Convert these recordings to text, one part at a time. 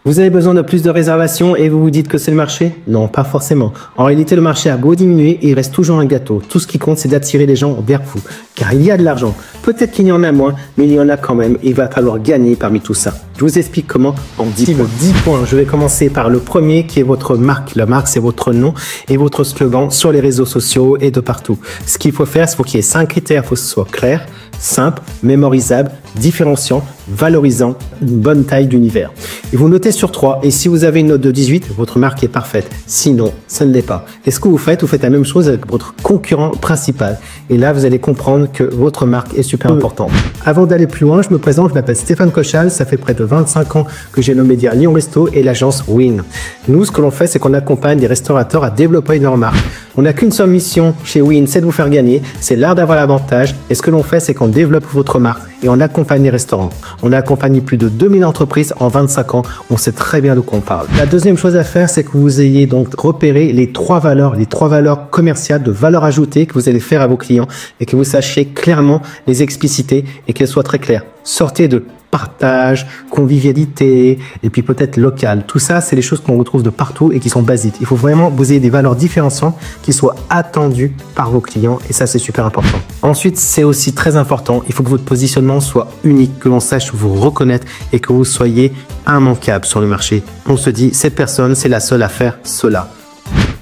Vous avez besoin de plus de réservations et vous vous dites que c'est le marché? Non, pas forcément. En réalité, le marché a beau diminuer, il reste toujours un gâteau. Tout ce qui compte, c'est d'attirer les gens vers vous. Car il y a de l'argent. Peut-être qu'il y en a moins, mais il y en a quand même. Il va falloir gagner parmi tout ça. Je vous explique comment en 10 points. 10 points. Je vais commencer par le premier qui est votre marque. La marque, c'est votre nom et votre slogan sur les réseaux sociaux et de partout. Ce qu'il faut faire, c'est qu'il y ait 5 critères. Il faut que ce soit clair, simple, mémorisable, différenciant, valorisant, une bonne taille d'univers. Et vous notez sur 3. Et si vous avez une note de 18, votre marque est parfaite. Sinon, ça ne l'est pas. Et ce que vous faites la même chose avec votre concurrent principal. Et là, vous allez comprendre que votre marque est super importante. Avant d'aller plus loin, je me présente. Je m'appelle Stéphane Cochal. Ça fait près de 25 ans que j'ai le média Lyon Resto et l'agence Win. Nous, ce que l'on fait, c'est qu'on accompagne des restaurateurs à développer leur marque. On n'a qu'une seule mission chez Win, c'est de vous faire gagner. C'est l'art d'avoir l'avantage. Et ce que l'on fait, c'est qu'on développe votre marque et on accompagne les restaurants. On a accompagné plus de 2000 entreprises en 25 ans. On sait très bien de quoi on parle. La deuxième chose à faire, c'est que vous ayez donc repéré les trois valeurs commerciales de valeur ajoutée que vous allez faire à vos clients et que vous sachiez clairement les expliciter et qu'elles soient très claires. Sortez de partage, convivialité et puis peut-être local. Tout ça, c'est les choses qu'on retrouve de partout et qui sont basiques. Il faut vraiment vous ayez des valeurs différenciantes qui soient attendues par vos clients et ça, c'est super important. Ensuite, c'est aussi très important. Il faut que votre positionnement soit unique, que l'on sache vous reconnaître et que vous soyez immanquable sur le marché. On se dit, cette personne, c'est la seule à faire cela.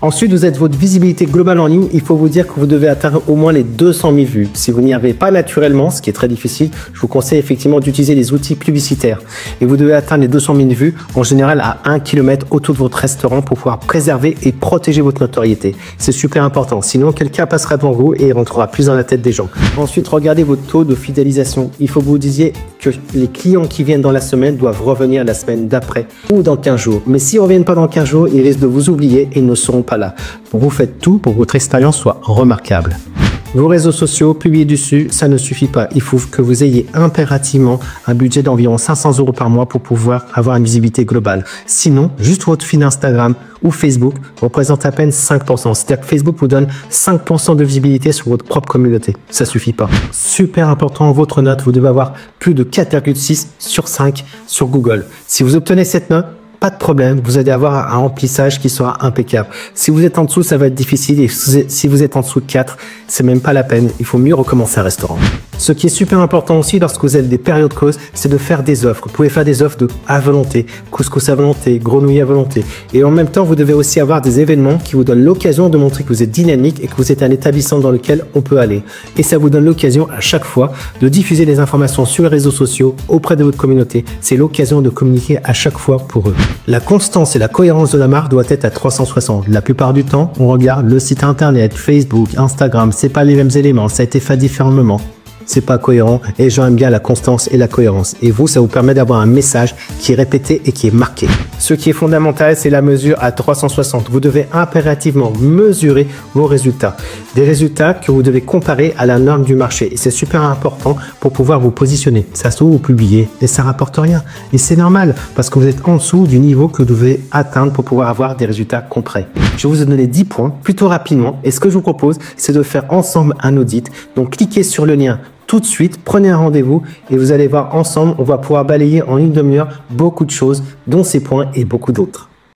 Ensuite, vous êtes votre visibilité globale en ligne. Il faut vous dire que vous devez atteindre au moins les 200 000 vues. Si vous n'y arrivez pas naturellement, ce qui est très difficile, je vous conseille effectivement d'utiliser les outils publicitaires. Et vous devez atteindre les 200 000 vues, en général à 1 km autour de votre restaurant pour pouvoir préserver et protéger votre notoriété. C'est super important. Sinon, quelqu'un passera devant vous et rentrera plus dans la tête des gens. Ensuite, regardez votre taux de fidélisation. Il faut que vous disiez que les clients qui viennent dans la semaine doivent revenir la semaine d'après ou dans 15 jours. Mais s'ils ne reviennent pas dans 15 jours, ils risquent de vous oublier et ils ne seront pas là. Vous faites tout pour que votre expérience soit remarquable. Vos réseaux sociaux, publier dessus, ça ne suffit pas. Il faut que vous ayez impérativement un budget d'environ 500 € par mois pour pouvoir avoir une visibilité globale. Sinon, juste votre feed Instagram ou Facebook représente à peine 5%. C'est-à-dire que Facebook vous donne 5% de visibilité sur votre propre communauté. Ça suffit pas. Super important, votre note, vous devez avoir plus de 4,6 sur 5 sur Google. Si vous obtenez cette note, pas de problème, vous allez avoir un remplissage qui sera impeccable. Si vous êtes en dessous, ça va être difficile et si vous êtes en dessous de 4, c'est même pas la peine. Il faut mieux recommencer un restaurant. Ce qui est super important aussi lorsque vous avez des périodes creuses, c'est de faire des offres. Vous pouvez faire des offres à volonté, couscous à volonté, grenouilles à volonté. Et en même temps, vous devez aussi avoir des événements qui vous donnent l'occasion de montrer que vous êtes dynamique et que vous êtes un établissement dans lequel on peut aller. Et ça vous donne l'occasion à chaque fois de diffuser des informations sur les réseaux sociaux auprès de votre communauté. C'est l'occasion de communiquer à chaque fois pour eux. La constance et la cohérence de la marque doit être à 360. La plupart du temps, on regarde le site internet, Facebook, Instagram, c'est pas les mêmes éléments, ça a été fait différemment. C'est pas cohérent et j'aime bien la constance et la cohérence. Et vous, ça vous permet d'avoir un message qui est répété et qui est marqué. Ce qui est fondamental, c'est la mesure à 360. Vous devez impérativement mesurer vos résultats. Des résultats que vous devez comparer à la norme du marché. Et c'est super important pour pouvoir vous positionner. Ça se trouve, vous publiez et ça rapporte rien. Et c'est normal parce que vous êtes en dessous du niveau que vous devez atteindre pour pouvoir avoir des résultats concrets. Je vous ai donné 10 points plutôt rapidement. Et ce que je vous propose, c'est de faire ensemble un audit. Donc, cliquez sur le lien tout de suite, prenez un rendez-vous et vous allez voir ensemble, on va pouvoir balayer en une demi-heure beaucoup de choses, dont ces points et beaucoup d'autres.